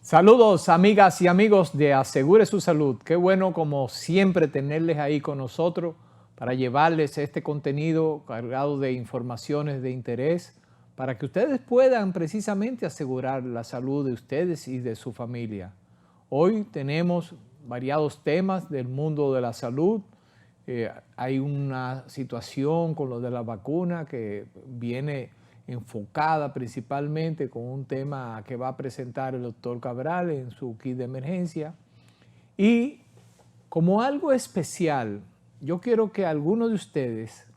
Saludos amigas y amigos de Asegure su Salud. Qué bueno como siempre tenerles ahí con nosotros para llevarles este contenido cargado de informaciones de interés para que ustedes puedan precisamente asegurar la salud de ustedes y de su familia. Hoy tenemos variados temas del mundo de la salud. Hay una situación con lo de la vacuna que viene enfocada principalmente con un tema que va a presentar el doctor Cabral en su kit de emergencia. Y como algo especial, yo quiero que alguno de ustedes,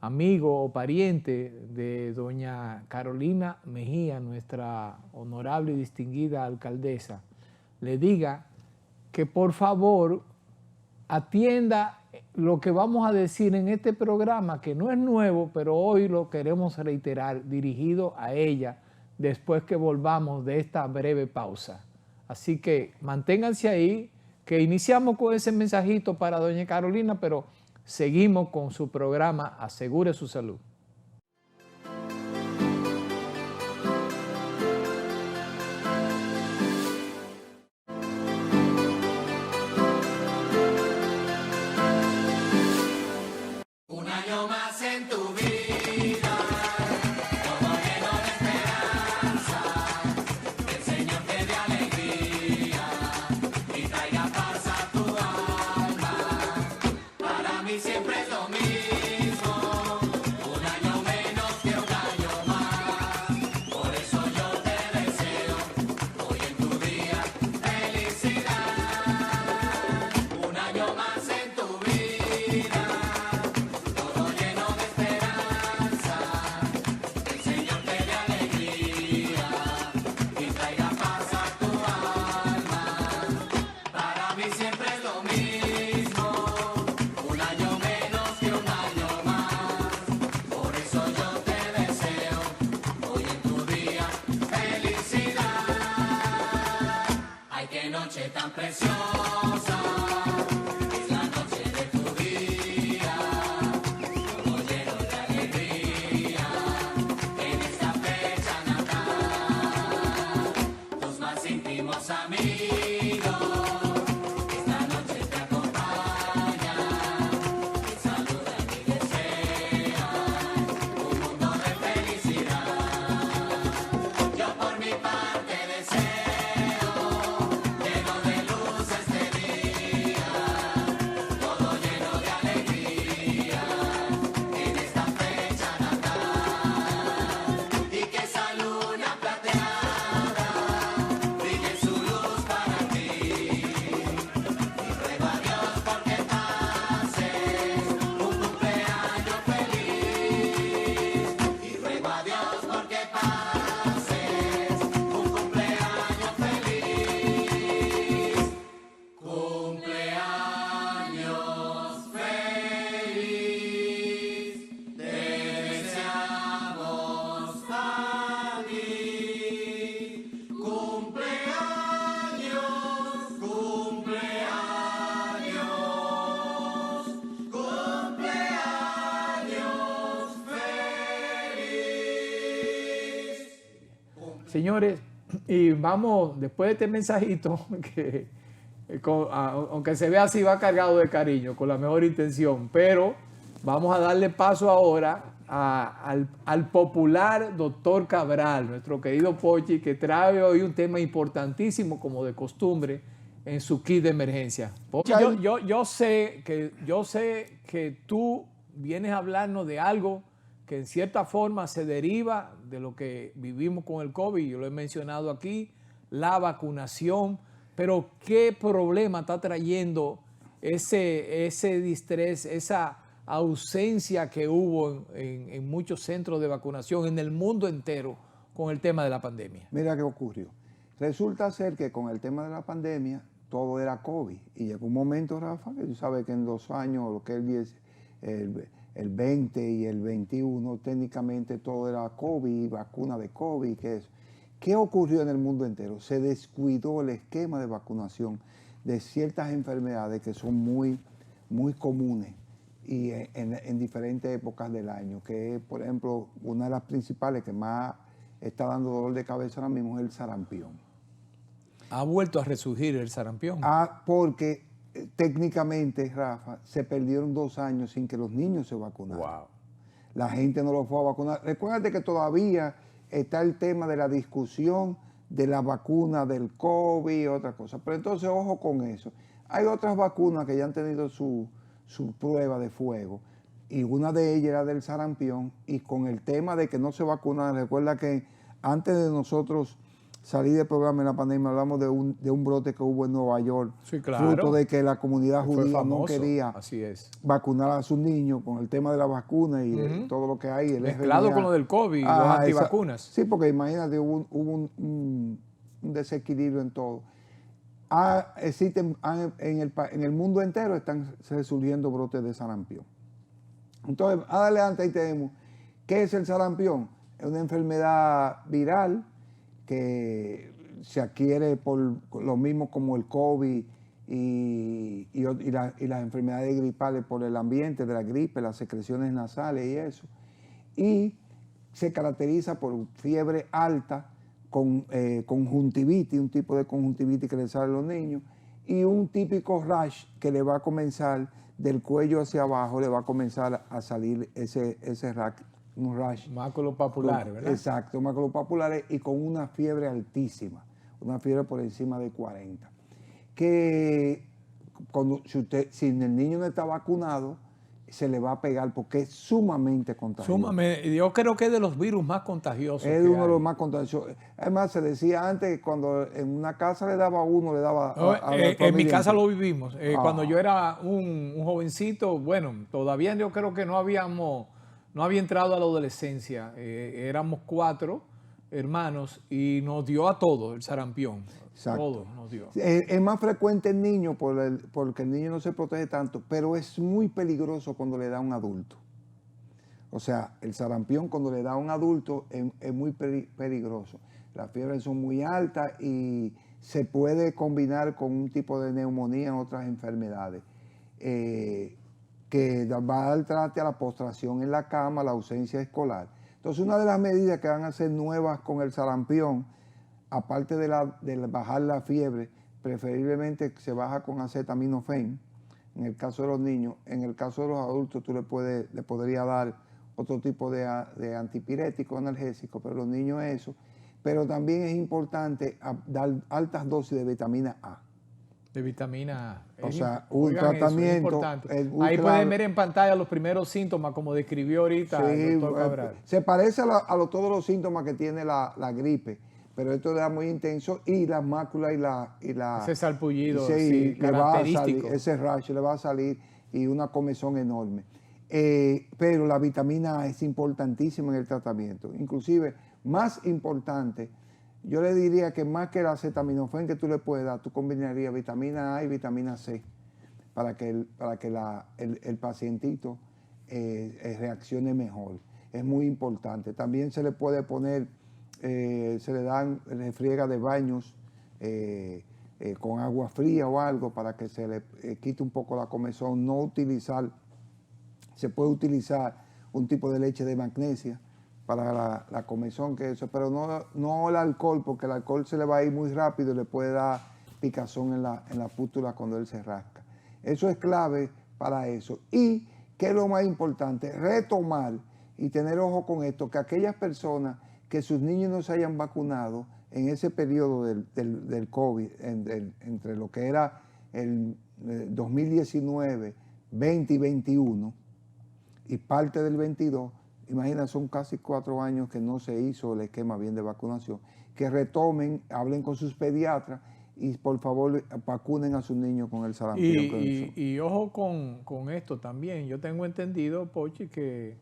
amigo o pariente de doña Carolina Mejía, nuestra honorable y distinguida alcaldesa, le diga que por favor atienda lo que vamos a decir en este programa, que no es nuevo, pero hoy lo queremos reiterar, dirigido a ella, después que volvamos de esta breve pausa. Así que manténganse ahí, que iniciamos con ese mensajito para doña Carolina, pero seguimos con su programa Asegure su Salud. Un año más en tu vida, todo lleno de esperanza, que el Señor te dé alegría y traiga paz a tu alma. Para mí siempre es lo mismo, un año menos que un año más. Por eso yo te deseo hoy en tu día felicidad. Un año más en tu vida. Todo lleno de esperanza, que el Señor te dé alegría y traiga paz a tu alma. Para mí siempre es lo mismo, un año menos que un año más. Por eso yo te deseo hoy en tu día felicidad. Ay, qué noche tan preciosa, es la noche de tu día. Todo lleno de alegría, en esta fecha natal, tus más íntimos amigos, esta noche te acompañan, te saludan y desean un mundo de felicidad. Yo por mi parte deseo, lleno de luz este día, todo lleno de alegría, en esta fecha natal, y que esa luna plateada brille su luz para ti. Y ruego a Dios porque pases un cumpleaños feliz. Y ruego a Dios porque pases un cumpleaños feliz. Cumpleaños feliz, te deseamos a ti. Cumpleaños, cumpleaños, cumpleaños feliz. Señores, y vamos, después de este mensajito, que aunque se vea así, va cargado de cariño, con la mejor intención, pero vamos a darle paso ahora al popular doctor Cabral, nuestro querido Pochi, que trae hoy un tema importantísimo, como de costumbre, en su kit de emergencia. Pochi, yo sé que tú vienes a hablarnos de algo que en cierta forma se deriva de lo que vivimos con el COVID, yo lo he mencionado aquí, la vacunación, pero ¿qué problema está trayendo ese distrés, esa ausencia que hubo en muchos centros de vacunación en el mundo entero con el tema de la pandemia? Mira qué ocurrió. Resulta ser que con el tema de la pandemia todo era COVID y llegó un momento, Rafa, que tú sabes que en 2 años, lo que es el 20 y el 21, técnicamente todo era COVID, vacuna de COVID, que es. ¿Qué ocurrió en el mundo entero? Se descuidó el esquema de vacunación de ciertas enfermedades que son muy comunes y en diferentes épocas del año, que es, por ejemplo, una de las principales que más está dando dolor de cabeza ahora mismo es el sarampión. Ha vuelto a resurgir el sarampión. Porque técnicamente, Rafa, se perdieron 2 años sin que los niños se vacunaran. Wow. La gente no los fue a vacunar. Recuérdate que todavía está el tema de la discusión de la vacuna del COVID y otras cosas. Pero entonces, ojo con eso. Hay otras vacunas que ya han tenido su prueba de fuego, y una de ellas era del sarampión, y con el tema de que no se vacunan, recuerda que antes de nosotros salir del programa en la pandemia hablamos de un brote que hubo en Nueva York, Sí, claro. fruto de que la comunidad Fue judía famoso. no quería Así es. vacunar a sus niños con el tema de la vacuna y todo lo que hay. El Mezclado RNA. con lo del COVID y los Ajá, antivacunas. Sí, porque imagínate, hubo un desequilibrio en todo. En el mundo entero están surgiendo brotes de sarampión. Entonces, adelante ahí tenemos, ¿qué es el sarampión? Es una enfermedad viral que se adquiere por lo mismo como el COVID y las enfermedades gripales por el ambiente de la gripe, las secreciones nasales y eso. Y se caracteriza por fiebre alta, con conjuntivitis, un tipo de conjuntivitis que le sale a los niños, y un típico rash que le va a comenzar del cuello hacia abajo, le va a comenzar a salir ese rash, un rash. Maculopapulares, ¿verdad? Exacto, maculopapulares, y con una fiebre altísima, una fiebre por encima de 40. Que si el niño no está vacunado, se le va a pegar porque es sumamente contagioso. Yo creo que es de los virus más contagiosos. Es uno de los más contagiosos. Además, se decía antes que cuando en una casa le daba a uno, le daba a la en mi familia casa entera. lo vivimos. Cuando yo era un jovencito, bueno, todavía yo creo que no había entrado a la adolescencia. Éramos 4 hermanos y nos dio a todos el sarampión. Exacto. Todos nos dio. Es más frecuente en niños porque el niño no se protege tanto, pero es muy peligroso cuando le da a un adulto. O sea, el sarampión cuando le da a un adulto es muy peligroso. Las fiebres son muy altas y se puede combinar con un tipo de neumonía en otras enfermedades, que va a dar traste a la postración en la cama, la ausencia escolar. Entonces, una de las medidas que van a ser nuevas con el sarampión, aparte de bajar la fiebre, preferiblemente se baja con acetaminofén, en el caso de los niños. En el caso de los adultos tú le podría dar otro tipo de antipirético, analgésico, pero los niños eso. Pero también es importante dar altas dosis de vitamina A. De vitamina A. O sea, un tratamiento. Ahí pueden ver en pantalla los primeros síntomas, como describió ahorita el doctor Cabral. Se parece a todos los síntomas que tiene la gripe, pero esto es muy intenso, y la mácula y la ese salpullido característico. característico. Ese rash le va a salir y una comezón enorme. Pero la vitamina A es importantísima en el tratamiento. Inclusive, más importante, yo le diría que más que el acetaminofén que tú le puedes dar, tú combinarías vitamina A y vitamina C para que el pacientito reaccione mejor. Es muy importante. También se le puede poner, se le dan refriega de baños con agua fría o algo para que se le quite un poco la comezón. Se puede utilizar un tipo de leche de magnesia para la comezón, pero no el alcohol, porque el alcohol se le va a ir muy rápido y le puede dar picazón en la pústula cuando él se rasca. Eso es clave para eso. Y, ¿qué es lo más importante? Retomar y tener ojo con esto, que aquellas personas que sus niños no se hayan vacunado en ese periodo del COVID, entre lo que era el 2019, 20 y 21, y parte del 22, imagina, son casi 4 años que no se hizo el esquema bien de vacunación, que retomen, hablen con sus pediatras y por favor vacunen a sus niños con el sarampión. Y ojo con esto también. Yo tengo entendido, Pochi, que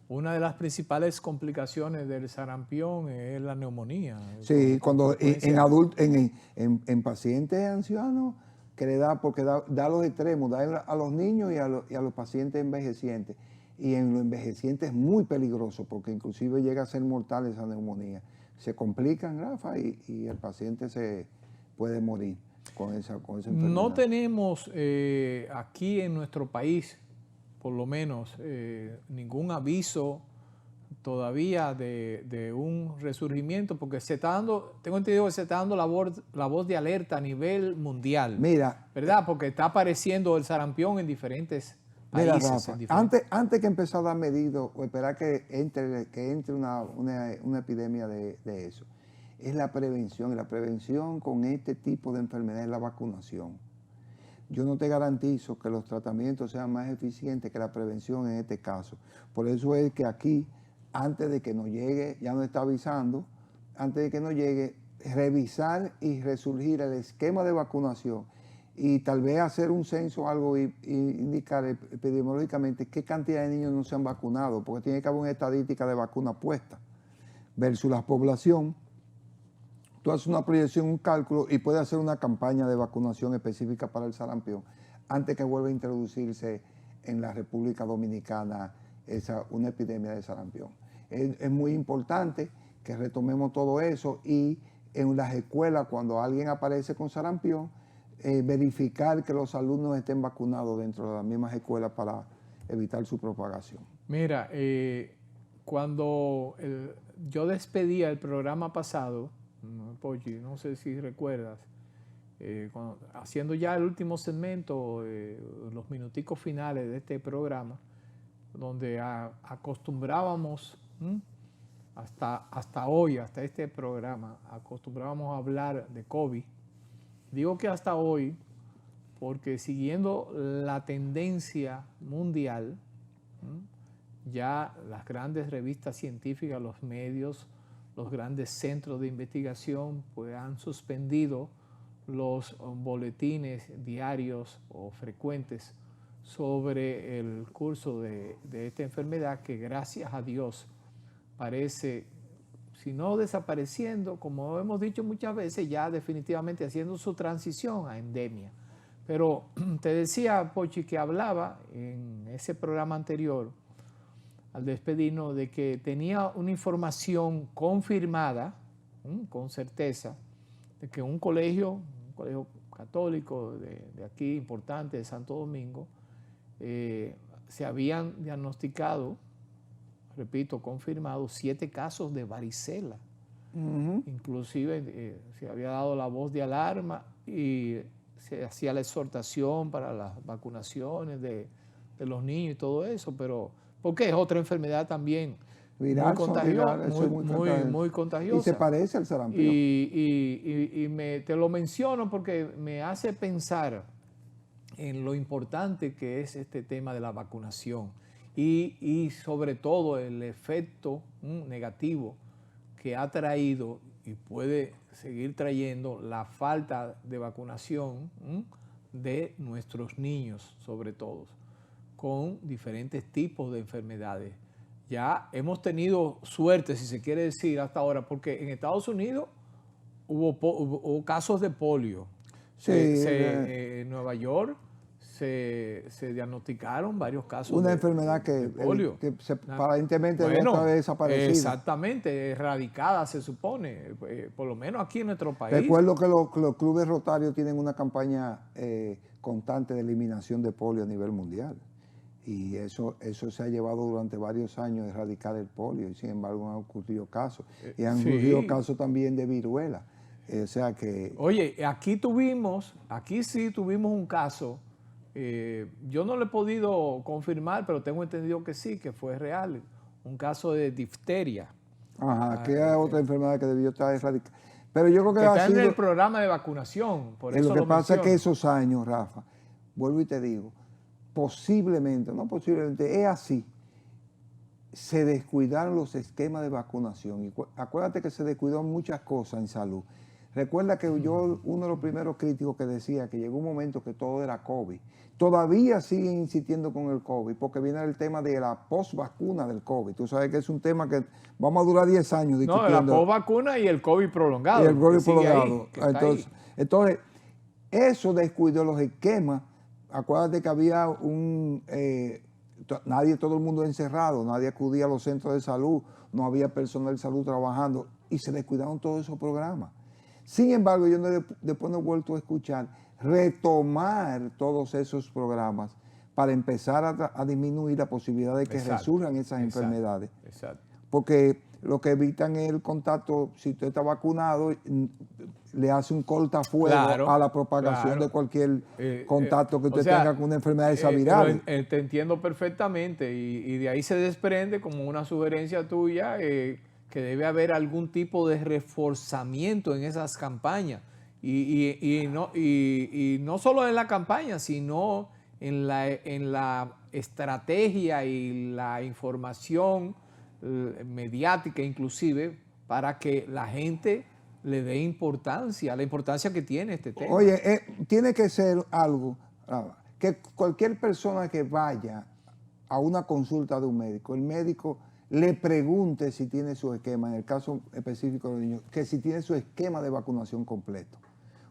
una de las principales complicaciones del sarampión es la neumonía. Sí, cuando en pacientes ancianos que le da, porque da a los extremos, da a los niños y a los pacientes envejecientes. Y en los envejecientes es muy peligroso porque inclusive llega a ser mortal esa neumonía. Se complican, Rafa, y el paciente se puede morir con esa enfermedad. No tenemos aquí en nuestro país, por lo menos, ningún aviso todavía de un resurgimiento, porque se está dando, tengo entendido que se está dando la voz de alerta a nivel mundial. Mira, ¿Verdad? Porque está apareciendo el sarampión en diferentes mira, países. Rafa, en diferentes... antes que empezar a dar medidas o esperar que entre una epidemia de eso, es la prevención. Y la prevención con este tipo de enfermedades es la vacunación. Yo no te garantizo que los tratamientos sean más eficientes que la prevención en este caso. Por eso es que aquí, antes de que nos llegue, ya nos está avisando, antes de que nos llegue, revisar y resurgir el esquema de vacunación y tal vez hacer un censo o algo y indicar epidemiológicamente qué cantidad de niños no se han vacunado, porque tiene que haber una estadística de vacuna puesta versus la población. Tú haces una proyección, un cálculo y puedes hacer una campaña de vacunación específica para el sarampión antes que vuelva a introducirse en la República Dominicana una epidemia de sarampión. Es muy importante que retomemos todo eso y en las escuelas, cuando alguien aparece con sarampión, verificar que los alumnos estén vacunados dentro de las mismas escuelas para evitar su propagación. Mira, cuando yo despedía el programa pasado, Pochi, no sé si recuerdas, haciendo ya el último segmento, los minuticos finales de este programa, donde acostumbrábamos, hasta hoy, hasta este programa, acostumbrábamos a hablar de COVID. Digo que hasta hoy, porque siguiendo la tendencia mundial, ya las grandes revistas científicas, los medios, los grandes centros de investigación pues han suspendido los boletines diarios o frecuentes sobre el curso de esta enfermedad que gracias a Dios parece, si no desapareciendo, como hemos dicho muchas veces, ya definitivamente haciendo su transición a endemia. Pero te decía, Pochi, que hablaba en ese programa anterior, al despedirnos, de que tenía una información confirmada, con certeza, de que un colegio católico de aquí, importante, de Santo Domingo, se habían diagnosticado, repito, confirmado, 7 casos de varicela. Inclusive se había dado la voz de alarma y se hacía la exhortación para las vacunaciones de los niños y todo eso, pero porque es otra enfermedad también Viral, muy contagiosa. Y se parece al sarampión. Te lo menciono porque me hace pensar en lo importante que es este tema de la vacunación y sobre todo el efecto negativo que ha traído y puede seguir trayendo la falta de vacunación de nuestros niños, sobre todo, con diferentes tipos de enfermedades. Ya hemos tenido suerte, si se quiere decir, hasta ahora, porque en Estados Unidos hubo casos de polio. Sí, En Nueva York se diagnosticaron varios casos una de enfermedad de polio. que aparentemente debe estar desaparecida. Exactamente, erradicada se supone, por lo menos aquí en nuestro país. Recuerdo que los clubes rotarios tienen una campaña constante de eliminación de polio a nivel mundial. Y eso se ha llevado durante varios años, erradicar el polio, y sin embargo han ocurrido casos. Y han ocurrido casos también de viruela. O sea que... Oye, aquí sí tuvimos un caso, yo no lo he podido confirmar, pero tengo entendido que sí, que fue real, un caso de difteria. Ajá, que es otra enfermedad que debió estar erradicada. Pero yo creo que está en el programa de vacunación, por eso lo que pasa es que menciono. esos años, Rafa, vuelvo y te digo, posiblemente, es así, se descuidaron los esquemas de vacunación. Y acuérdate que se descuidaron muchas cosas en salud. Recuerda que yo, uno de los primeros críticos que decía que llegó un momento que todo era COVID. Todavía siguen insistiendo con el COVID, porque viene el tema de la post-vacuna del COVID. Tú sabes que es un tema que vamos a durar 10 años discutiendo. No, la post-vacuna y el COVID prolongado. Y el COVID prolongado. Ahí, entonces, eso descuidó los esquemas. Acuérdate que había todo el mundo encerrado, nadie acudía a los centros de salud, no había personal de salud trabajando y se descuidaron todos esos programas. Sin embargo, yo después no he vuelto a escuchar retomar todos esos programas para empezar a disminuir la posibilidad de que resurjan esas enfermedades. Exacto. porque lo que evitan es el contacto. Si usted está vacunado, le hace un cortafuego Claro, a la propagación claro. de cualquier Eh, contacto que o usted sea, tenga con una enfermedad de esa pero, viral. te entiendo perfectamente y de ahí se desprende como una sugerencia tuya que debe haber algún tipo de reforzamiento en esas campañas y no solo en la campaña, sino en la estrategia y la información mediática inclusive para que la gente le dé importancia, la importancia que tiene este tema. Oye, tiene que ser algo que cualquier persona que vaya a una consulta de un médico, el médico le pregunte si tiene su esquema, en el caso específico de los niños, que si tiene su esquema de vacunación completo.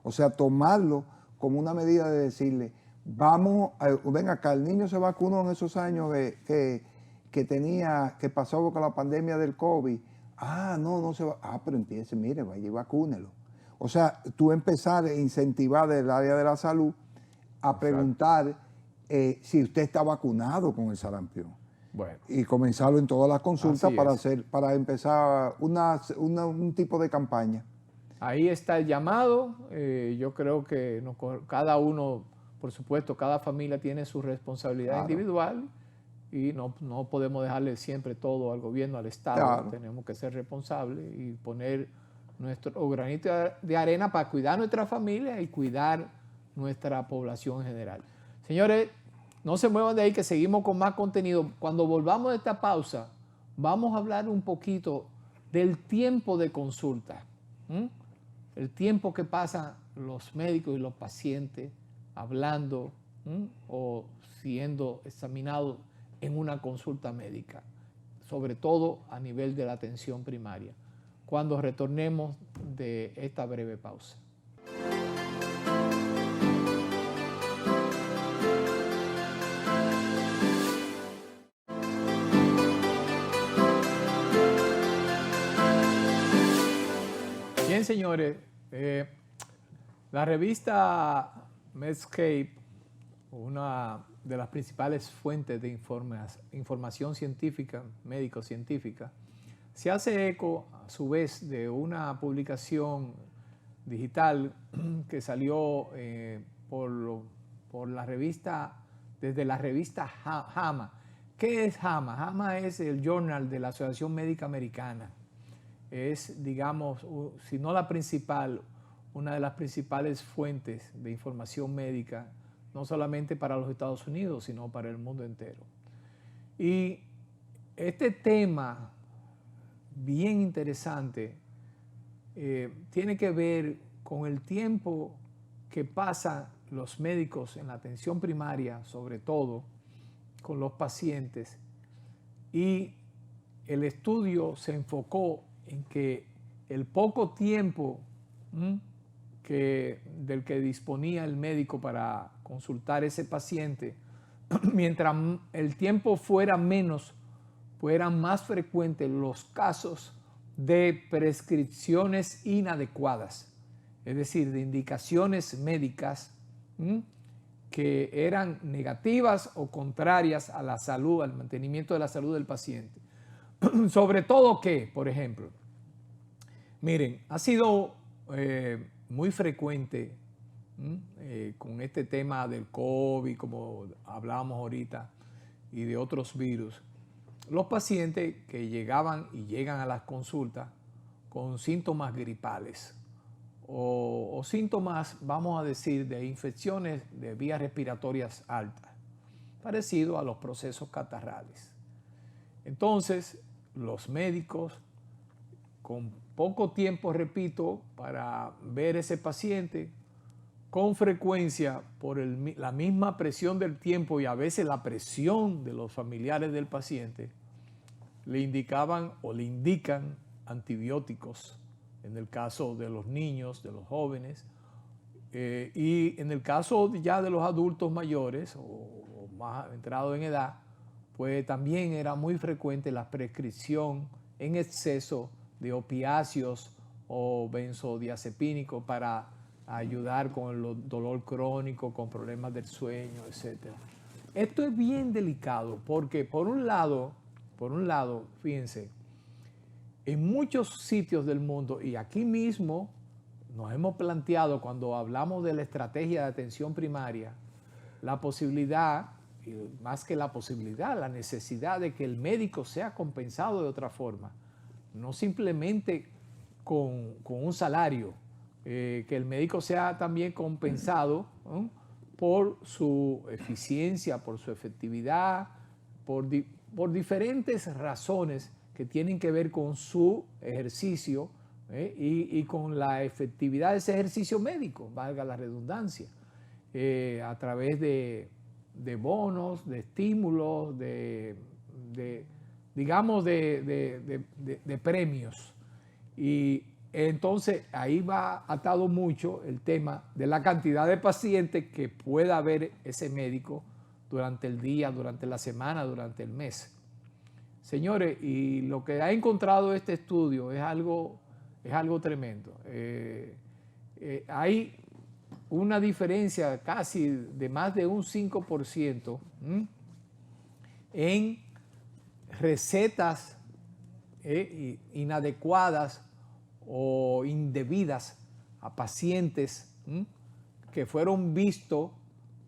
O sea, tomarlo como una medida de decirle, vamos, ven acá, el niño se vacunó en esos años que pasó con la pandemia del COVID. Ah, no se va. Ah, pero empiece, mire, vaya y vacúnelo. O sea, tú empezar a incentivar del área de la salud a preguntar si usted está vacunado con el sarampión. Bueno, Y comenzarlo en todas las consultas así para empezar un tipo de campaña. ahí está el llamado. Yo creo que cada uno, por supuesto, cada familia tiene su responsabilidad Claro. individual y no podemos dejarle siempre todo al gobierno, al Estado. Claro. Tenemos que ser responsables y poner nuestro granito de arena para cuidar nuestra familia y cuidar nuestra población en general. Señores, no se muevan de ahí que seguimos con más contenido. Cuando volvamos de esta pausa, vamos a hablar un poquito del tiempo de consulta. El tiempo que pasan los médicos y los pacientes hablando o siendo examinados en una consulta médica, sobre todo a nivel de la atención primaria, cuando retornemos de esta breve pausa. Bien, señores, la revista Medscape, una de las principales fuentes de información científica, médico-científica, se hace eco a su vez de una publicación digital que salió por la revista, desde la revista JAMA. ¿Qué es JAMA? JAMA es el Journal de la Asociación Médica Americana. Es, digamos, si no la principal, una de las principales fuentes de información médica, no solamente para los Estados Unidos, sino para el mundo entero. Y este tema, bien interesante, tiene que ver con el tiempo que pasan los médicos en la atención primaria, sobre todo con los pacientes, y el estudio se enfocó en que el poco tiempo del que disponía el médico para consultar a ese paciente, mientras el tiempo fuera menos, fueran más frecuentes los casos de prescripciones inadecuadas, es decir, de indicaciones médicas que eran negativas o contrarias a la salud, al mantenimiento de la salud del paciente. Sobre todo que, por ejemplo, miren, ha sido muy frecuente con este tema del COVID, como hablábamos ahorita, y de otros virus, los pacientes que llegaban y llegan a las consultas con síntomas gripales o síntomas, vamos a decir, de infecciones de vías respiratorias altas, parecido a los procesos catarrales. Entonces, los médicos, con poco tiempo, repito, para ver ese paciente, con frecuencia, por la misma presión del tiempo y a veces la presión de los familiares del paciente, le indicaban o le indican antibióticos, en el caso de los niños, de los jóvenes, y en el caso ya de los adultos mayores o más entrados en edad, pues también era muy frecuente la prescripción en exceso de opiáceos o benzodiazepínicos para ayudar con el dolor crónico, con problemas del sueño, etc. Esto es bien delicado porque por un lado, fíjense, en muchos sitios del mundo, y aquí mismo nos hemos planteado cuando hablamos de la estrategia de atención primaria, la posibilidad, y más que la posibilidad, la necesidad de que el médico sea compensado de otra forma, no simplemente con un salario, que el médico sea también compensado, ¿no?, por su eficiencia, por su efectividad, por diferentes razones que tienen que ver con su ejercicio, y con la efectividad de ese ejercicio médico, valga la redundancia, a través de bonos, de estímulos, digamos, de premios. Y entonces ahí va atado mucho el tema de la cantidad de pacientes que pueda ver ese médico durante el día, durante la semana, durante el mes. Señores, y lo que ha encontrado este estudio es algo tremendo. Hay una diferencia casi de más de un 5% en recetas inadecuadas o indebidas a pacientes que fueron vistos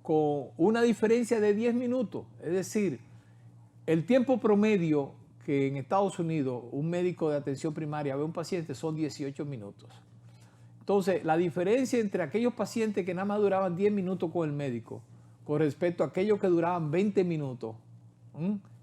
con una diferencia de 10 minutos. Es decir, el tiempo promedio que en Estados Unidos un médico de atención primaria ve a un paciente son 18 minutos. Entonces, la diferencia entre aquellos pacientes que nada más duraban 10 minutos con el médico con respecto a aquellos que duraban 20 minutos,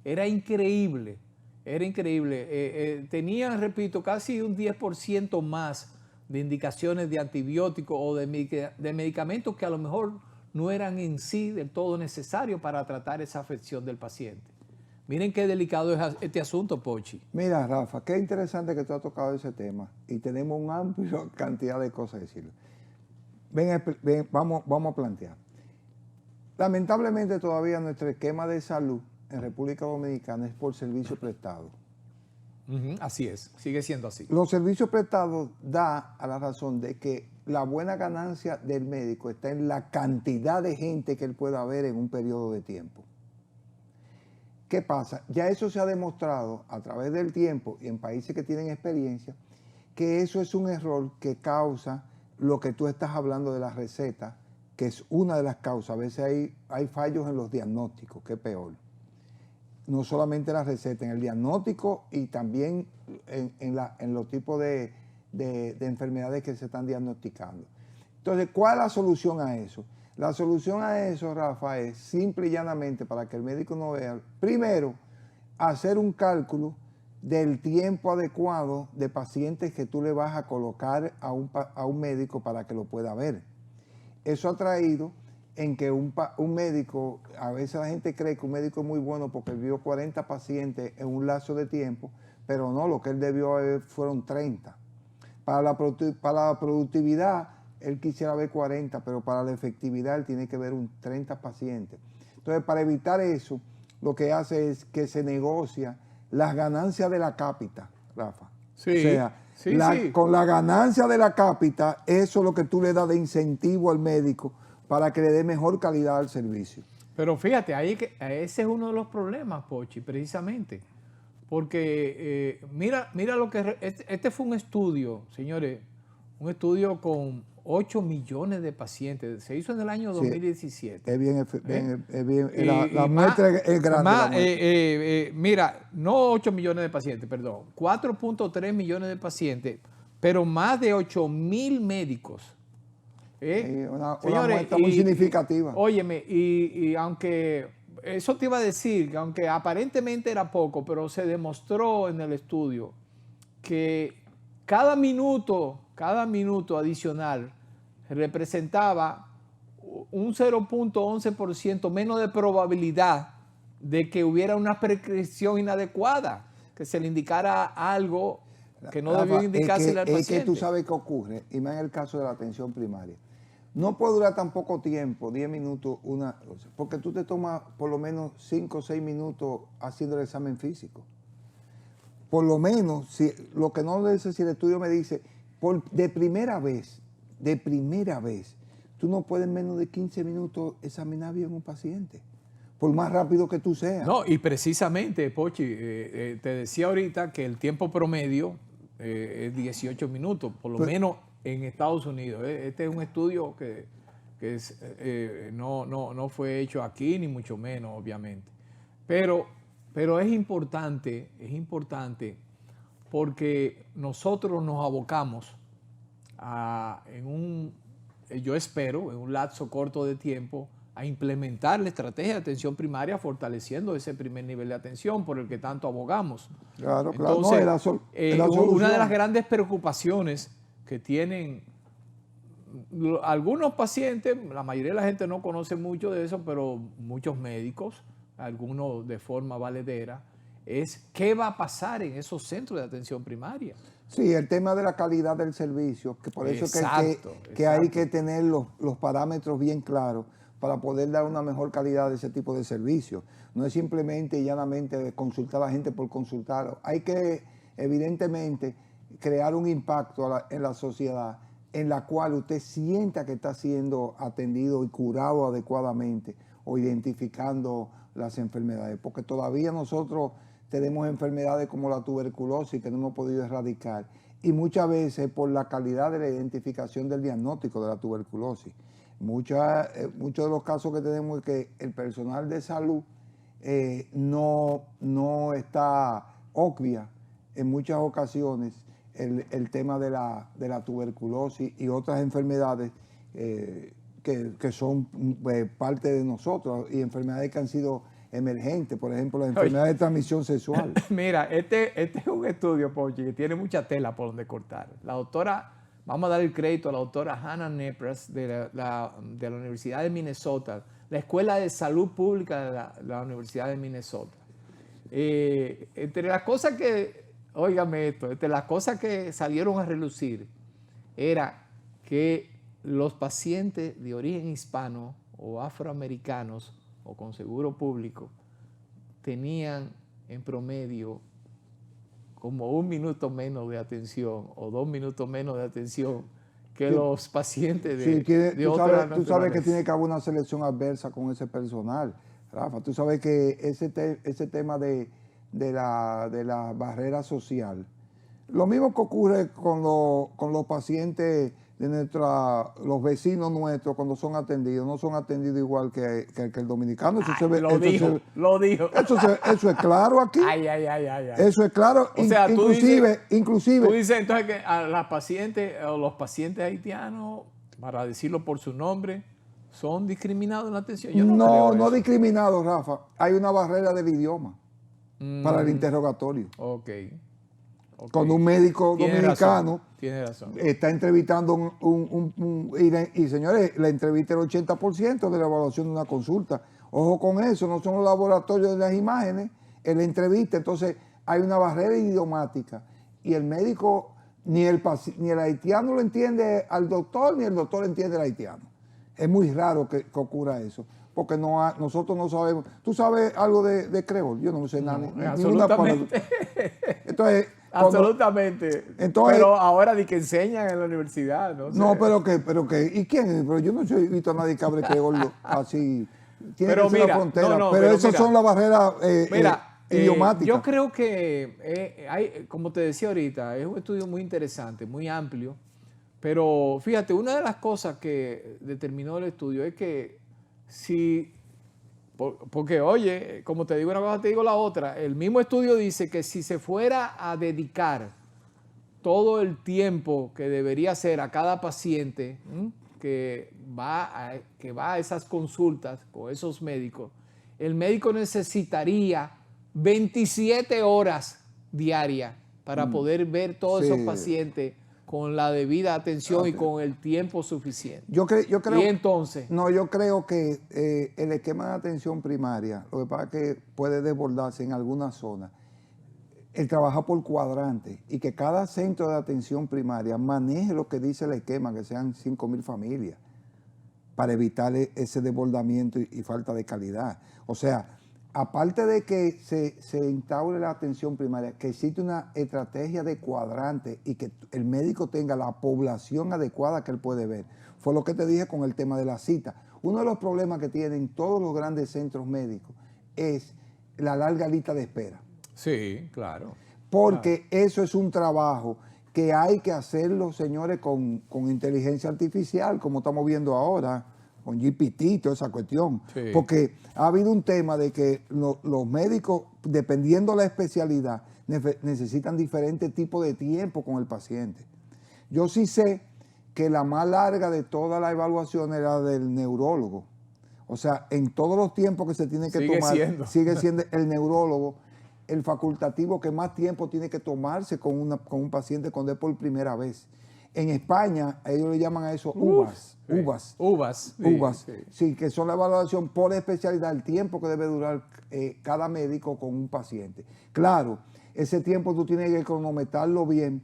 era increíble. Era increíble. Tenían, repito, casi un 10% más de indicaciones de antibióticos o de medicamentos que a lo mejor no eran en sí del todo necesarios para tratar esa afección del paciente. Miren qué delicado es este asunto, Pochi. Mira, Rafa, qué interesante que tú has tocado ese tema y tenemos una amplia cantidad de cosas a decirle. Vamos a plantear. Lamentablemente todavía nuestro esquema de salud en República Dominicana es por servicio prestado. Así es, sigue siendo así. Los servicios prestados da a la razón de que la buena ganancia del médico está en la cantidad de gente que él pueda ver en un periodo de tiempo. ¿Qué pasa? Ya eso se ha demostrado a través del tiempo y en países que tienen experiencia, que eso es un error que causa lo que tú estás hablando de la receta, que es una de las causas. A veces hay fallos en los diagnósticos, que es peor. No solamente la receta, en el diagnóstico y también en los tipos de enfermedades que se están diagnosticando. Entonces, ¿cuál es la solución a eso? La solución a eso, Rafa, es simple y llanamente, para que el médico no vea, primero, hacer un cálculo del tiempo adecuado de pacientes que tú le vas a colocar a un médico para que lo pueda ver. Eso ha traído en que un médico, a veces la gente cree que un médico es muy bueno porque vio 40 pacientes en un lapso de tiempo, pero no, lo que él debió ver fueron 30. Para la productividad, él quisiera ver 40, pero para la efectividad él tiene que ver un 30 pacientes. Entonces, para evitar eso, lo que hace es que se negocia las ganancias de la cápita, Rafa. Sí, o sea, sí. Con la ganancia de la cápita, eso es lo que tú le das de incentivo al médico para que le dé mejor calidad al servicio. Pero fíjate, ese es uno de los problemas, Pochi, precisamente. Porque mira lo que... Este fue un estudio, señores, un estudio con 8 millones de pacientes. Se hizo en el año 2017. Es bien, la muestra es grande. Mira, no 8 millones de pacientes, perdón, 4.3 millones de pacientes, pero más de 8,000 médicos. Una Señores, muestra muy significativa. Óyeme, y aunque, eso te iba a decir, que aunque aparentemente era poco, pero se demostró en el estudio que cada minuto adicional representaba un 0.11% menos de probabilidad de que hubiera una prescripción inadecuada, que se le indicara algo que no debió indicarse al paciente. Es que tú sabes qué ocurre, y más en el caso de la atención primaria. No puede durar tan poco tiempo, 10 minutos, porque tú te tomas por lo menos 5 o 6 minutos haciendo el examen físico. Por lo menos, lo que no sé si el estudio me dice, de primera vez, tú no puedes en menos de 15 minutos examinar bien a un paciente, por más rápido que tú seas. No, y precisamente, Pochi, te decía ahorita que el tiempo promedio es 18 minutos, por lo Pues- menos en Estados Unidos. Este es un estudio no fue hecho aquí, ni mucho menos, obviamente. Pero es importante porque nosotros nos abocamos yo espero, en un lapso corto de tiempo, a implementar la estrategia de atención primaria fortaleciendo ese primer nivel de atención por el que tanto abogamos. Claro, claro. Entonces, No, es la una de solución. las grandes preocupaciones que tienen algunos pacientes, la mayoría de la gente no conoce mucho de eso, pero muchos médicos, algunos de forma valedera, es qué va a pasar en esos centros de atención primaria. Sí, el tema de la calidad del servicio, que por eso Exacto, que hay que tener los parámetros bien claros para poder dar una mejor calidad de ese tipo de servicios. No es simplemente y llanamente consultar a la gente por consultar. Hay que, evidentemente, crear un impacto en la sociedad en la cual usted sienta que está siendo atendido y curado adecuadamente o identificando las enfermedades. Porque todavía nosotros tenemos enfermedades como la tuberculosis que no hemos podido erradicar y muchas veces por la calidad de la identificación del diagnóstico de la tuberculosis. Muchos de los casos que tenemos es que el personal de salud no está obvia en muchas ocasiones el tema de la tuberculosis y otras enfermedades que son parte de nosotros y enfermedades que han sido emergentes, por ejemplo, las enfermedades de transmisión sexual. Mira, este es un estudio, Pochi, que tiene mucha tela por donde cortar. La doctora, vamos a dar el crédito a la doctora Hannah Nepras de la Universidad de Minnesota, la Escuela de Salud Pública de la Universidad de Minnesota. Entre las cosas entre las cosas que salieron a relucir era que los pacientes de origen hispano o afroamericanos o con seguro público tenían en promedio como 1 minuto menos de atención o 2 minutos menos de atención que los pacientes de otras tú sabes que naturalezas. tiene que haber una selección adversa con ese personal, Rafa. Tú sabes que ese tema de la barrera social, lo mismo que ocurre con los pacientes de los vecinos nuestros cuando son atendidos, no son atendidos igual que el dominicano. Eso se ve, Lo dijo. Eso es claro aquí. Ay. Eso es claro. O sea, inclusive. Tú dices entonces que a las pacientes o los pacientes haitianos, para decirlo por su nombre, son discriminados en la atención. Yo no creo No eso. discriminados, Rafa. Hay una barrera del idioma para el interrogatorio. Ok. Cuando un médico dominicano Tiene razón. está entrevistando y señores, la entrevista es el 80% de la evaluación de una consulta. Ojo con eso, no son los laboratorios de las imágenes, es la entrevista. Entonces hay una barrera idiomática y el médico, ni el haitiano lo entiende al doctor, ni el doctor entiende al haitiano. Es muy raro que ocurra eso, porque nosotros no sabemos. ¿Tú sabes algo de creol? Yo no sé nada. Ni una palabra. Entonces, Absolutamente. Pero ahora di que enseñan en la universidad, ¿no? No, pero que, ¿y quién? Pero yo no he visto a nadie que hable creol así. Tiene Pero que ser mira, la frontera. no, pero esas mira, son las barreras idiomáticas. yo creo que hay, como te decía ahorita, es un estudio muy interesante, muy amplio. Pero fíjate, una de las cosas que determinó el estudio es que porque oye, como te digo una cosa, te digo la otra. El mismo estudio dice que si se fuera a dedicar todo el tiempo que debería ser a cada paciente que va a esas consultas con esos médicos, el médico necesitaría 27 horas diarias para poder ver todos esos pacientes con la debida atención y con el tiempo suficiente. Yo creo, y entonces, no, yo creo que el esquema de atención primaria, lo que pasa es que puede desbordarse en algunas zonas. El trabajar por cuadrante y que cada centro de atención primaria maneje lo que dice el esquema, que sean 5,000 familias, para evitar ese desbordamiento y falta de calidad. O sea, aparte de que se instaure la atención primaria, que existe una estrategia de cuadrante y que el médico tenga la población adecuada que él puede ver. Fue lo que te dije con el tema de la cita. Uno de los problemas que tienen todos los grandes centros médicos es la larga lista de espera. sí, claro. Porque eso es un trabajo que hay que hacerlo, señores, con inteligencia artificial, como estamos viendo ahora, con GPT y toda esa cuestión. Sí. Porque ha habido un tema de que los médicos, dependiendo de la especialidad, necesitan diferentes tipos de tiempo con el paciente. Yo sí sé que la más larga de toda la evaluación era del neurólogo. O sea, en todos los tiempos que se tiene que tomar, sigue siendo el neurólogo el facultativo que más tiempo tiene que tomarse con un paciente cuando es por primera vez. En España, ellos le llaman a eso uvas. Sí, que son la evaluación por especialidad, el tiempo que debe durar cada médico con un paciente. Claro, ese tiempo tú tienes que cronometrarlo bien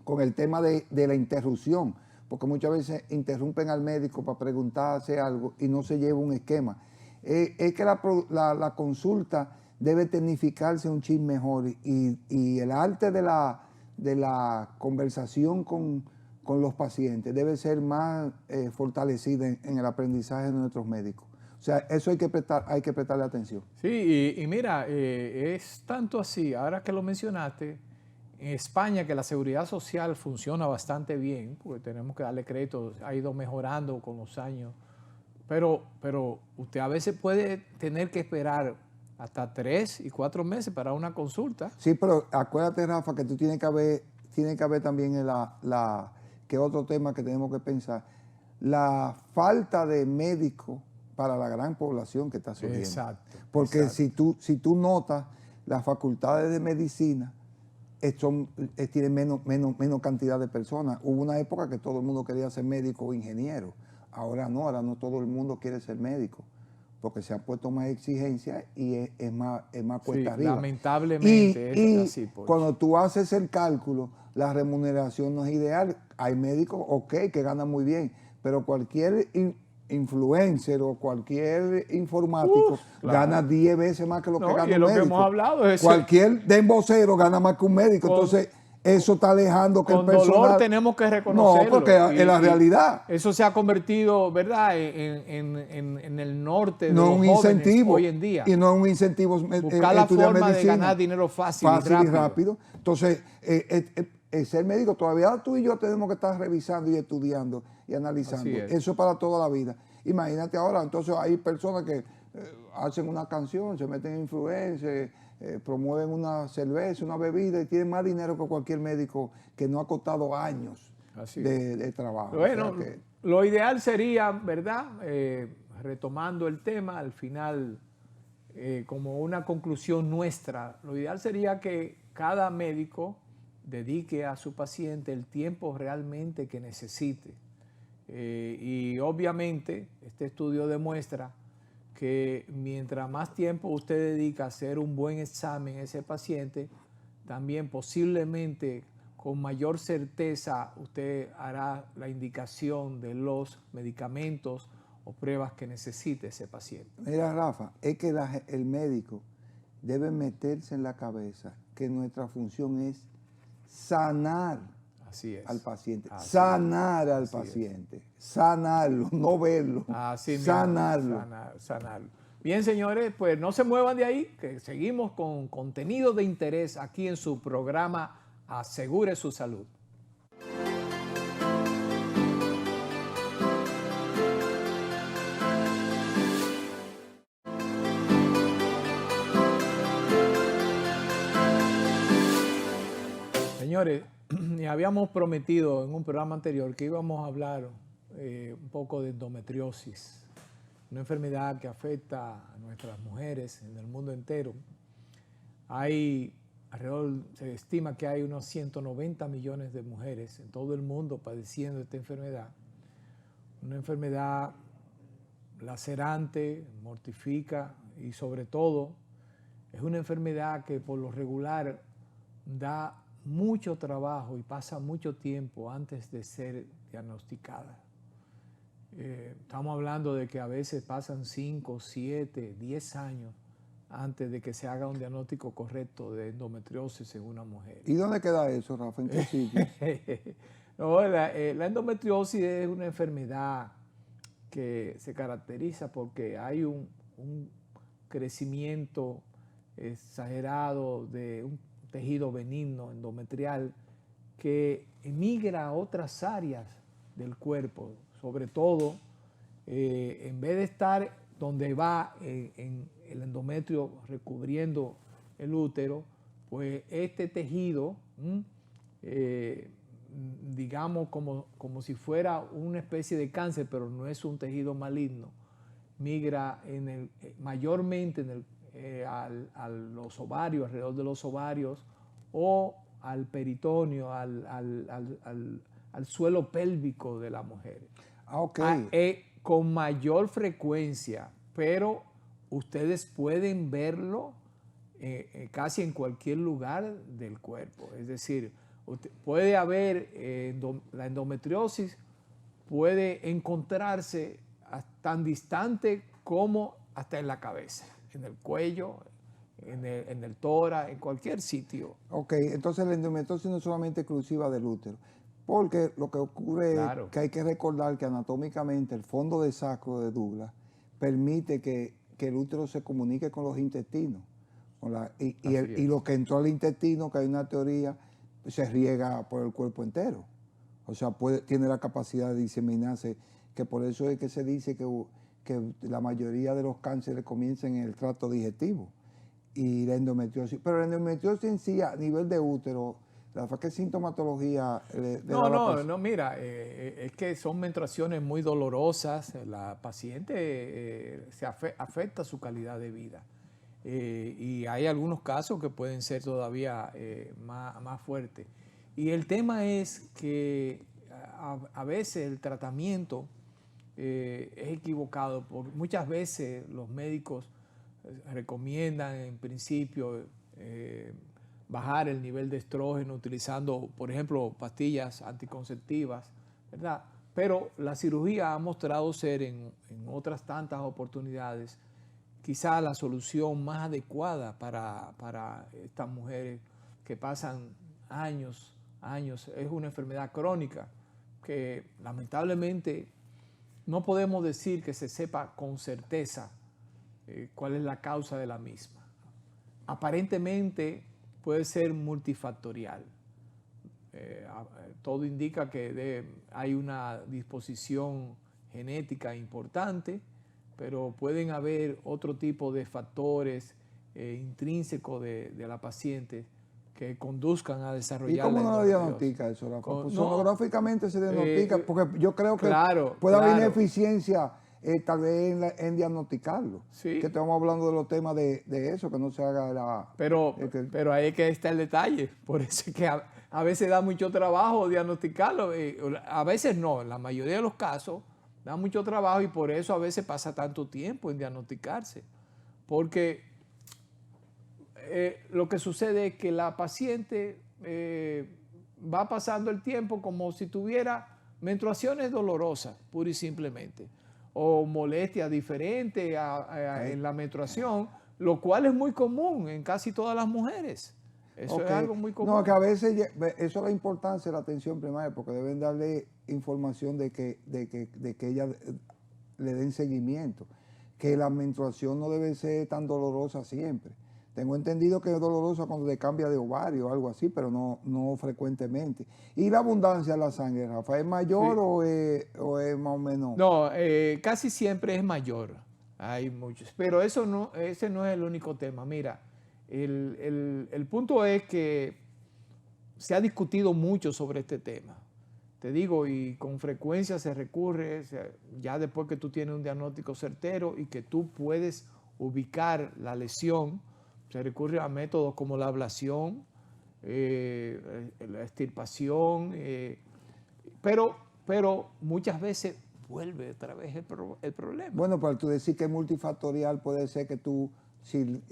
con el tema de la interrupción, porque muchas veces interrumpen al médico para preguntarse algo y no se lleva un esquema. Es que la consulta debe tecnificarse un chin mejor y el arte de la conversación con los pacientes debe ser más fortalecida en el aprendizaje de nuestros médicos. O sea, eso hay que prestarle atención. Sí, y mira, es tanto así, ahora que lo mencionaste, en España que la seguridad social funciona bastante bien, porque tenemos que darle crédito, ha ido mejorando con los años, pero usted a veces puede tener que esperar hasta 3 y 4 meses para una consulta. Sí, pero acuérdate, Rafa, que tú tienes que haber también que otro tema que tenemos que pensar, la falta de médicos para la gran población que está surgiendo. Exacto. Porque exacto. Si tú notas, las facultades de medicina tienen menos cantidad de personas. Hubo una época que todo el mundo quería ser médico o ingeniero. Ahora no todo el mundo quiere ser médico, porque se ha puesto más exigencia y es más cuesta arriba. Lamentablemente es así. Cuando tú haces el cálculo, la remuneración no es ideal. Hay médicos, que ganan muy bien, pero cualquier influencer o cualquier informático gana 10 veces más que lo que gana un médico. Que hemos hablado es cualquier dembocero gana más que un médico. Entonces, eso está alejando que el personal... Con dolor tenemos que reconocerlo. No, porque es la realidad. Eso se ha convertido, ¿verdad?, en el norte de los jóvenes hoy en día. Y no es un incentivo buscar la forma de ganar dinero fácil y rápido. Entonces, ser médico, todavía tú y yo tenemos que estar revisando y estudiando y analizando. Eso para toda la vida. Imagínate ahora, entonces hay personas que hacen una canción, se meten en influencers, promueven una cerveza, una bebida y tienen más dinero que cualquier médico que no ha costado años de trabajo. Bueno, lo ideal sería, ¿verdad?, retomando el tema al final, como una conclusión nuestra, lo ideal sería que cada médico dedique a su paciente el tiempo realmente que necesite. Y obviamente este estudio demuestra que mientras más tiempo usted dedica a hacer un buen examen a ese paciente, también posiblemente con mayor certeza usted hará la indicación de los medicamentos o pruebas que necesite ese paciente. Mira, Rafa, es que el médico debe meterse en la cabeza que nuestra función es sanar al paciente, sanarlo, no verlo, sanarlo. Bien, señores, pues no se muevan de ahí, que seguimos con contenido de interés aquí en su programa Asegure su Salud. Señores, habíamos prometido en un programa anterior que íbamos a hablar un poco de endometriosis, una enfermedad que afecta a nuestras mujeres en el mundo entero. Se estima que hay unos 190 millones de mujeres en todo el mundo padeciendo esta enfermedad. Una enfermedad lacerante, mortifica y sobre todo es una enfermedad que por lo regular da mucho trabajo y pasa mucho tiempo antes de ser diagnosticada. Estamos hablando de que a veces pasan 5, 7, 10 años antes de que se haga un diagnóstico correcto de endometriosis en una mujer. ¿Y dónde queda eso, Rafa? ¿En qué sitio? No, la endometriosis es una enfermedad que se caracteriza porque hay un crecimiento exagerado de un tejido benigno endometrial que emigra a otras áreas del cuerpo, sobre todo en vez de estar donde va en el endometrio recubriendo el útero, pues este tejido, digamos como si fuera una especie de cáncer, pero no es un tejido maligno, migra mayormente a los ovarios, alrededor de los ovarios, o al peritoneo, al suelo pélvico de la mujer. Ok. Con mayor frecuencia, pero ustedes pueden verlo casi en cualquier lugar del cuerpo. Es decir, puede haber la endometriosis, puede encontrarse tan distante como hasta en la cabeza, en el cuello, en el tórax, en cualquier sitio. Ok, entonces la endometriosis no es solamente exclusiva del útero, porque lo que ocurre Claro. es que hay que recordar que anatómicamente el fondo de sacro de Douglas permite que el útero se comunique con los intestinos. Y lo que entró al intestino, que hay una teoría, se riega por el cuerpo entero. O sea, tiene la capacidad de diseminarse, que por eso es que se dice que la mayoría de los cánceres comienzan en el tracto digestivo. Y la endometriosis, pero la endometriosis en sí, a nivel de útero, ¿qué sintomatología le da a la paciente? No, mira, es que son menstruaciones muy dolorosas, la paciente afecta su calidad de vida. Y hay algunos casos que pueden ser todavía más fuertes. Y el tema es que a veces el tratamiento es equivocado, porque muchas veces los médicos recomiendan en principio bajar el nivel de estrógeno utilizando, por ejemplo, pastillas anticonceptivas, ¿verdad? Pero la cirugía ha mostrado ser en otras tantas oportunidades quizá la solución más adecuada para estas mujeres que pasan años. Es una enfermedad crónica que lamentablemente no podemos decir que se sepa con certeza cuál es la causa de la misma. Aparentemente puede ser multifactorial. Todo indica que hay una disposición genética importante, pero pueden haber otro tipo de factores intrínsecos de la paciente que conduzcan a desarrollar. ¿Y cómo la no lo endometriosis. diagnostica eso, Rafa? Pues No, sonográficamente se diagnostica, porque yo creo que claro, puede haber claro. ineficiencia tal vez en diagnosticarlo. Sí. Que estamos hablando de los temas de eso, que no se haga la... Pero ahí es que está el detalle. Por eso es que a veces da mucho trabajo diagnosticarlo. A veces no, en la mayoría de los casos da mucho trabajo y por eso a veces pasa tanto tiempo en diagnosticarse. Porque lo que sucede es que la paciente va pasando el tiempo como si tuviera menstruaciones dolorosas, pura y simplemente, o molestias diferentes en la menstruación, lo cual es muy común en casi todas las mujeres. Eso es algo muy común. No, que a veces eso es la importancia de la atención primaria, porque deben darle información de que ella le den seguimiento, que la menstruación no debe ser tan dolorosa siempre. Tengo entendido que es dolorosa cuando le cambia de ovario o algo así, pero no frecuentemente. ¿Y la abundancia de la sangre, Rafa, es mayor Sí. o es más o menos? No, casi siempre es mayor. Hay muchos. Pero ese no es el único tema. Mira, el punto es que se ha discutido mucho sobre este tema. Te digo, y con frecuencia se recurre, ya después que tú tienes un diagnóstico certero y que tú puedes ubicar la lesión, se recurre a métodos como la ablación, la extirpación, pero muchas veces vuelve otra vez el problema. Bueno, para tú decir que es multifactorial, puede ser que tú, si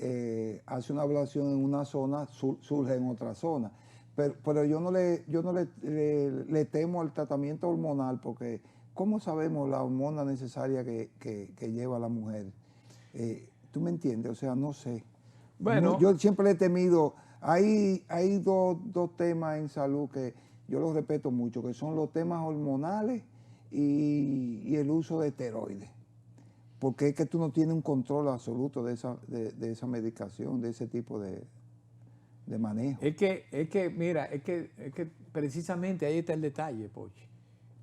haces una ablación en una zona, surge en otra zona. Pero yo no le temo al tratamiento hormonal, porque ¿cómo sabemos la hormona necesaria que lleva la mujer? ¿Tú me entiendes? O sea, no sé. Bueno, Yo siempre le he temido. Hay dos temas en salud que yo los respeto mucho, que son los temas hormonales y el uso de esteroides. Porque es que tú no tienes un control absoluto de esa medicación, de ese tipo de... de manejo. Mira, es que precisamente ahí está el detalle, Pochi.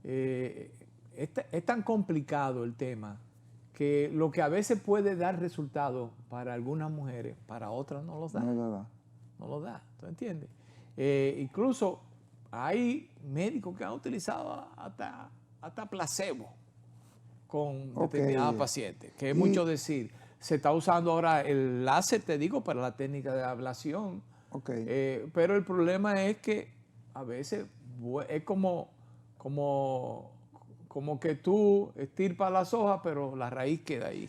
Es tan complicado el tema que lo que a veces puede dar resultados para algunas mujeres, para otras no los da. No es verdad. No lo da, ¿tú entiendes? Incluso hay médicos que han utilizado hasta placebo con determinados pacientes, que es mucho decir. Se está usando ahora el láser, te digo, para la técnica de ablación. Pero el problema es que a veces es como que tú estirpas las hojas, pero la raíz queda ahí.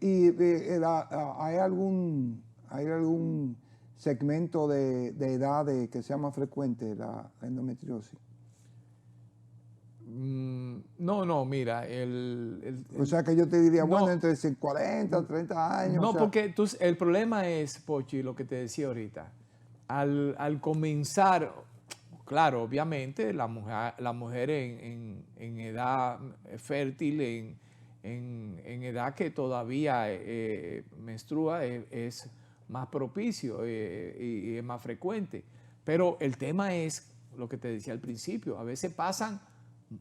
¿Y hay algún segmento de edad que sea más frecuente la endometriosis? No, mira, o sea que yo te diría, no, bueno, entre 40, 30 años. No, o sea, porque el problema es, Pochi, lo que te decía ahorita, al comenzar, claro, obviamente la mujer en edad fértil, en edad que todavía menstrua, es más propicio y es más frecuente. Pero el tema es lo que te decía al principio, a veces pasan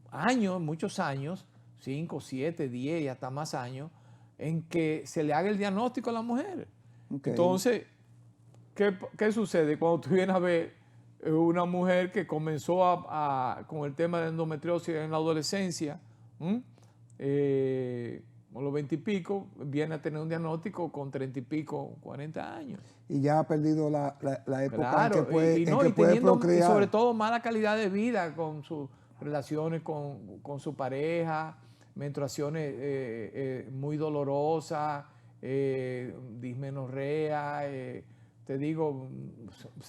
años, muchos años, 5, 7, 10 y hasta más años, en que se le haga el diagnóstico a la mujer. Entonces, ¿qué sucede? Cuando tú vienes a ver una mujer que comenzó con el tema de endometriosis en la adolescencia, con los 20 y pico, viene a tener un diagnóstico con 30 y pico, 40 años. Y ya ha perdido la época claro, en que puede, teniendo, procrear. Y sobre todo mala calidad de vida con sus relaciones con su pareja, menstruaciones muy dolorosas, dismenorrea, te digo,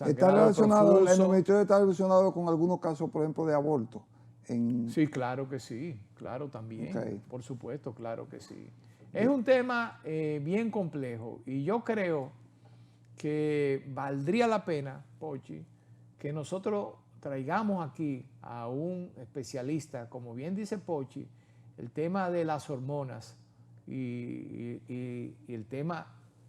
Está relacionado, el endometriosis está relacionado con algunos casos, por ejemplo, de aborto. Sí, claro que sí, claro también, por supuesto, claro que sí. Es un tema bien complejo y yo creo que valdría la pena, Pochi, que nosotros traigamos aquí a un especialista, como bien dice Pochi, el tema de las hormonas y el tema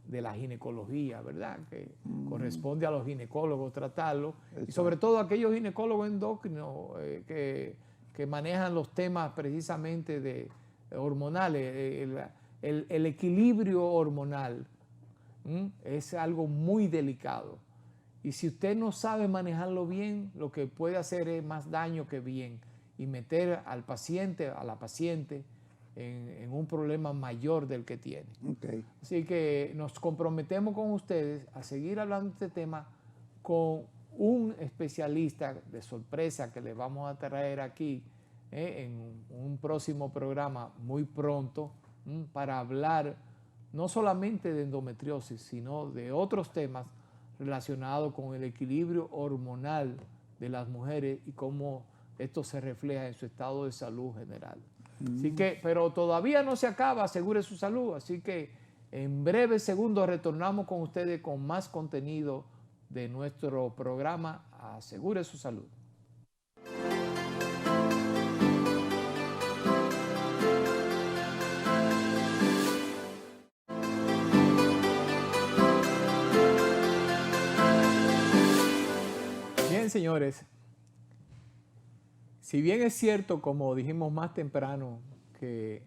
de la ginecología, ¿verdad? Que corresponde a los ginecólogos tratarlo. Y sobre todo a aquellos ginecólogos endocrinos que manejan los temas precisamente de hormonales. El equilibrio hormonal es algo muy delicado. Y si usted no sabe manejarlo bien, lo que puede hacer es más daño que bien y meter al paciente, a la paciente, en un problema mayor del que tiene. Así que nos comprometemos con ustedes a seguir hablando de este tema con un especialista de sorpresa que les vamos a traer aquí en un próximo programa muy pronto para hablar no solamente de endometriosis, sino de otros temas relacionados con el equilibrio hormonal de las mujeres y cómo esto se refleja en su estado de salud general. Así que, pero todavía no se acaba, asegure su salud. Así que en breves segundos retornamos con ustedes con más contenido de nuestro programa Asegure su salud. Bien, señores, si bien es cierto, como dijimos más temprano, que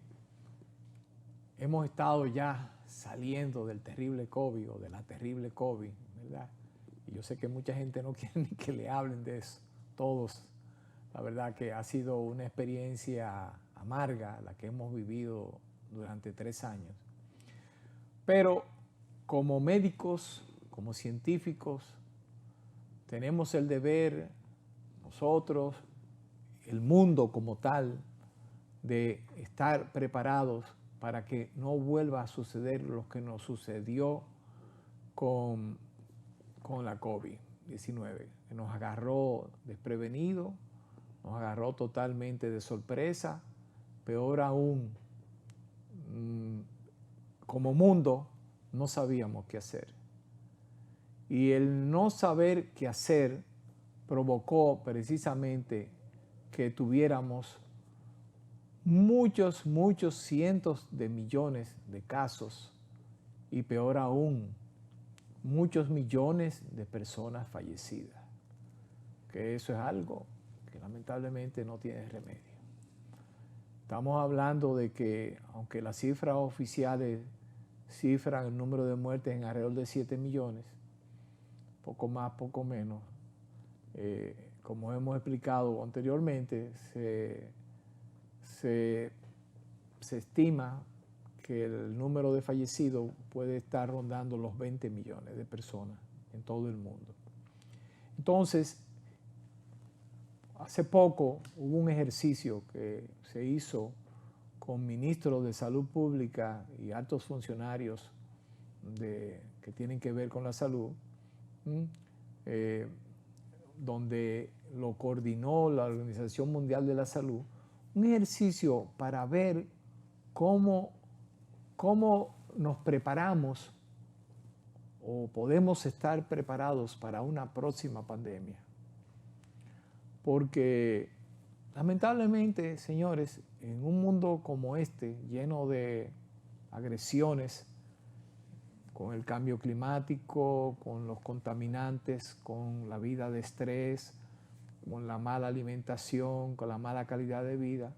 hemos estado ya saliendo del terrible COVID o de la terrible COVID, ¿verdad? Y yo sé que mucha gente no quiere ni que le hablen de eso, todos. La verdad que ha sido una experiencia amarga la que hemos vivido durante 3 años. Pero como médicos, como científicos, tenemos el deber, nosotros, el mundo como tal, de estar preparados para que no vuelva a suceder lo que nos sucedió con la COVID-19, que nos agarró desprevenido, nos agarró totalmente de sorpresa, peor aún, como mundo no sabíamos qué hacer. Y el no saber qué hacer provocó precisamente que tuviéramos muchos cientos de millones de casos y peor aún, muchos millones de personas fallecidas, que eso es algo que lamentablemente no tiene remedio. Estamos hablando de que, aunque las cifras oficiales cifran el número de muertes en alrededor de 7 millones, poco más, poco menos, como hemos explicado anteriormente, se estima que el número de fallecidos puede estar rondando los 20 millones de personas en todo el mundo. Entonces, hace poco hubo un ejercicio que se hizo con ministros de salud pública y altos funcionarios que tienen que ver con la salud, donde lo coordinó la Organización Mundial de la Salud, un ejercicio para ver cómo nos preparamos o podemos estar preparados para una próxima pandemia. Porque lamentablemente, señores, en un mundo como este, lleno de agresiones, con el cambio climático, con los contaminantes, con la vida de estrés, con la mala alimentación, con la mala calidad de vida,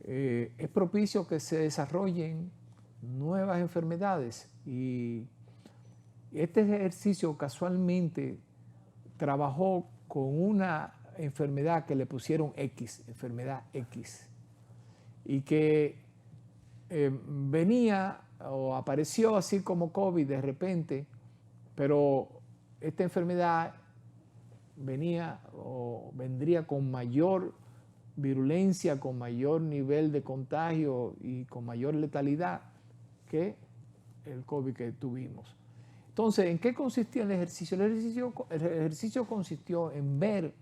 es propicio que se desarrollen nuevas enfermedades. Y este ejercicio casualmente trabajó con una enfermedad que le pusieron X, enfermedad X, y que venía o apareció así como COVID de repente, pero esta enfermedad venía o vendría con mayor virulencia, con mayor nivel de contagio y con mayor letalidad que el COVID que tuvimos. Entonces, ¿en qué consistía el ejercicio? El ejercicio consistió en ver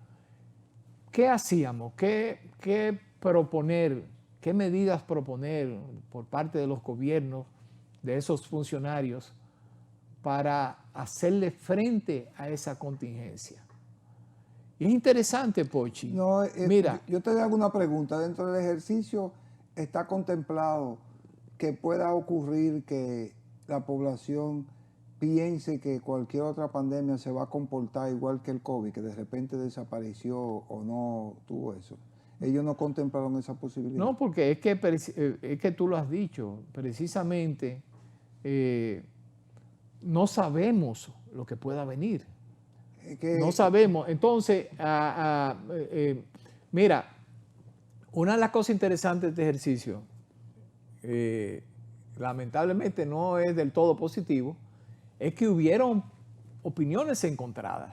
qué hacíamos, qué proponer, qué medidas proponer por parte de los gobiernos, de esos funcionarios, para hacerle frente a esa contingencia. Y es interesante, Pochi. No, mira, yo te hago una pregunta. Dentro del ejercicio está contemplado que pueda ocurrir que la población piense que cualquier otra pandemia se va a comportar igual que el COVID, que de repente desapareció o no tuvo eso. Ellos no contemplaron esa posibilidad. No, porque es que tú lo has dicho, precisamente no sabemos lo que pueda venir. No sabemos. Entonces, mira, una de las cosas interesantes de este ejercicio, lamentablemente no es del todo positivo, es que hubieron opiniones encontradas.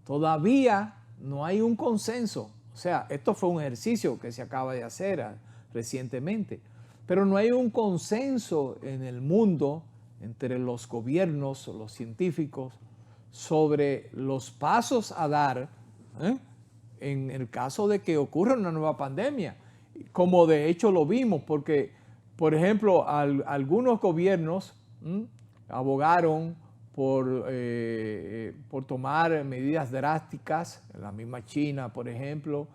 Todavía no hay un consenso. O sea, esto fue un ejercicio que se acaba de hacer recientemente, pero no hay un consenso en el mundo entre los gobiernos, los científicos, sobre los pasos a dar en el caso de que ocurra una nueva pandemia, como de hecho lo vimos, porque, por ejemplo, algunos gobiernos abogaron por tomar medidas drásticas, la misma China, por ejemplo,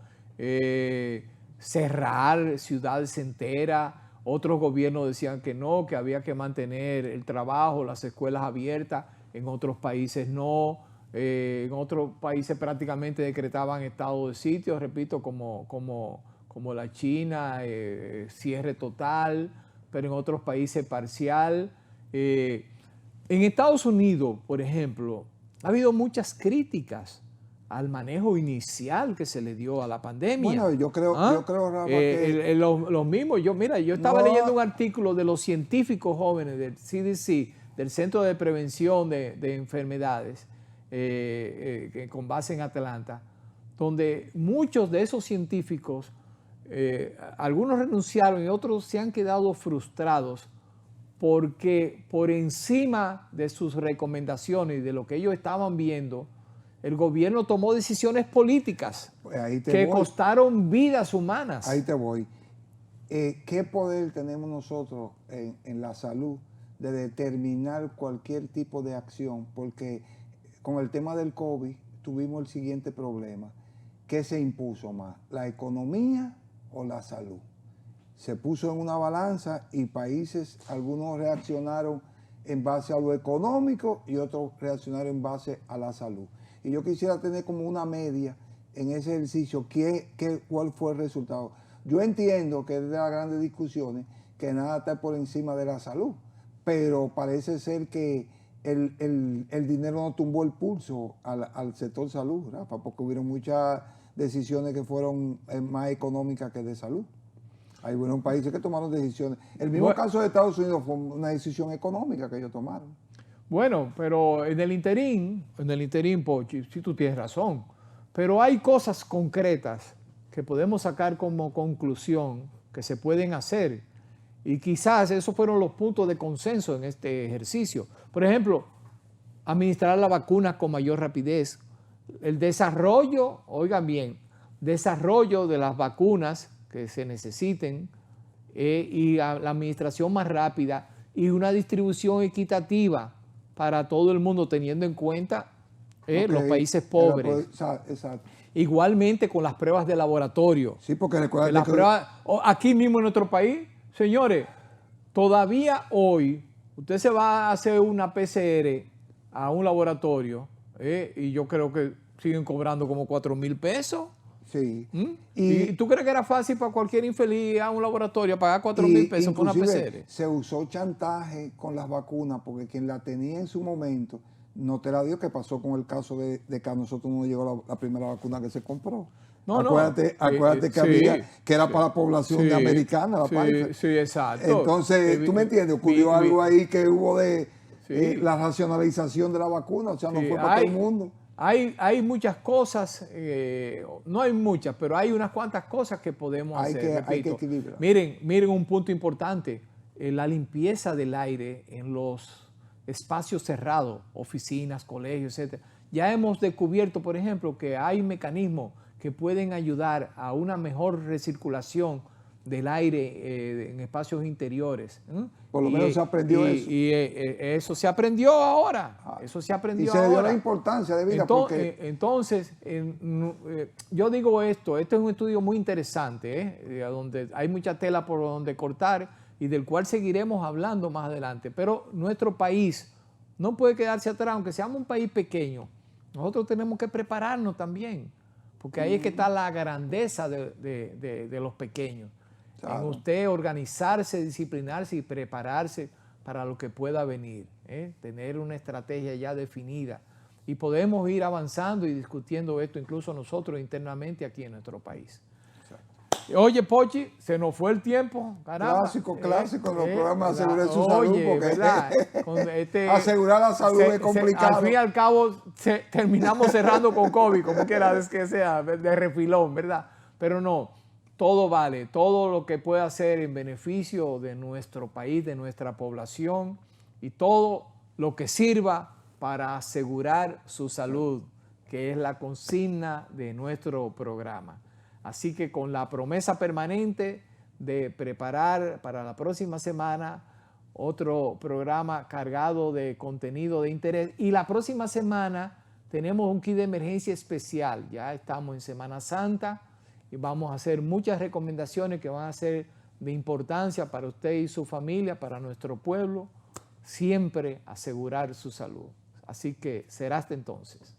cerrar ciudades enteras. Otros gobiernos decían que no, que había que mantener el trabajo, las escuelas abiertas. En otros países no. En otros países prácticamente decretaban estado de sitio, repito, como la China, cierre total, pero en otros países parcial. En Estados Unidos, por ejemplo, ha habido muchas críticas al manejo inicial que se le dio a la pandemia. Bueno, yo creo, Rafa, que los mismos, yo estaba leyendo un artículo de los científicos jóvenes del CDC, del Centro de Prevención de Enfermedades, con base en Atlanta, donde muchos de esos científicos, algunos renunciaron y otros se han quedado frustrados porque por encima de sus recomendaciones y de lo que ellos estaban viendo, el gobierno tomó decisiones políticas que costaron vidas humanas. Ahí te voy. ¿Qué poder tenemos nosotros en la salud de determinar cualquier tipo de acción? Porque con el tema del COVID tuvimos el siguiente problema. ¿Qué se impuso más? ¿La economía o la salud? Se puso en una balanza y países, algunos reaccionaron en base a lo económico y otros reaccionaron en base a la salud. Y yo quisiera tener como una media en ese ejercicio, cuál fue el resultado. Yo entiendo que es de las grandes discusiones que nada está por encima de la salud, pero parece ser que el dinero no tumbó el pulso al sector salud, Rafa, porque hubieron muchas decisiones que fueron más económicas que de salud. Hay buenos países que tomaron decisiones. El mismo caso de Estados Unidos fue una decisión económica que ellos tomaron. Bueno, pero en el interín, Pochi, sí tú tienes razón, pero hay cosas concretas que podemos sacar como conclusión que se pueden hacer y quizás esos fueron los puntos de consenso en este ejercicio. Por ejemplo, administrar la vacuna con mayor rapidez, el desarrollo, oigan bien, desarrollo de las vacunas que se necesiten y la administración más rápida y una distribución equitativa para todo el mundo teniendo en cuenta los países pobres. Exacto. Igualmente con las pruebas de laboratorio. Sí, porque recuerda las pruebas, aquí mismo en nuestro país, señores, todavía hoy usted se va a hacer una PCR a un laboratorio y yo creo que siguen cobrando como 4,000 pesos. Sí. ¿Y tú crees que era fácil para cualquier infeliz a un laboratorio pagar 4,000 pesos por una PCR? Se usó chantaje con las vacunas porque quien la tenía en su momento no te la dio, que pasó con el caso de que a nosotros no llegó la primera vacuna que se compró. Acuérdate que había, que era para la población americana, la Pfizer. Sí, exacto. Entonces, ¿tú me entiendes? Ocurrió algo ahí que hubo de la racionalización de la vacuna, o sea, no fue para todo el mundo. Hay muchas cosas, no hay muchas, pero hay unas cuantas cosas que podemos hacer. Hay que equilibrar. Miren un punto importante, la limpieza del aire en los espacios cerrados, oficinas, colegios, etc. Ya hemos descubierto, por ejemplo, que hay mecanismos que pueden ayudar a una mejor recirculación del aire en espacios interiores. Por lo menos se aprendió eso. Y eso se aprendió ahora. Eso se aprendió ahora. Y se dio la importancia de vida. Entonces, yo digo esto es un estudio muy interesante, donde hay mucha tela por donde cortar y del cual seguiremos hablando más adelante. Pero nuestro país no puede quedarse atrás, aunque seamos un país pequeño. Nosotros tenemos que prepararnos también, porque ahí es que está la grandeza de los pequeños. Claro. En usted organizarse, disciplinarse y prepararse para lo que pueda venir, tener una estrategia ya definida. Y podemos ir avanzando y discutiendo esto incluso nosotros internamente aquí en nuestro país. Oye, Pochi, se nos fue el tiempo, caramba. Clásico, los programas de asegurar su salud, porque asegurar la salud es complicado. Al fin y al cabo, terminamos cerrando con COVID, como quiera que sea, de refilón, ¿verdad? Pero no, todo vale, todo lo que pueda hacer en beneficio de nuestro país, de nuestra población, y todo lo que sirva para asegurar su salud, que es la consigna de nuestro programa. Así que con la promesa permanente de preparar para la próxima semana otro programa cargado de contenido de interés. Y la próxima semana tenemos un kit de emergencia especial. Ya estamos en Semana Santa y vamos a hacer muchas recomendaciones que van a ser de importancia para usted y su familia, para nuestro pueblo. Siempre asegurar su salud. Así que será hasta entonces.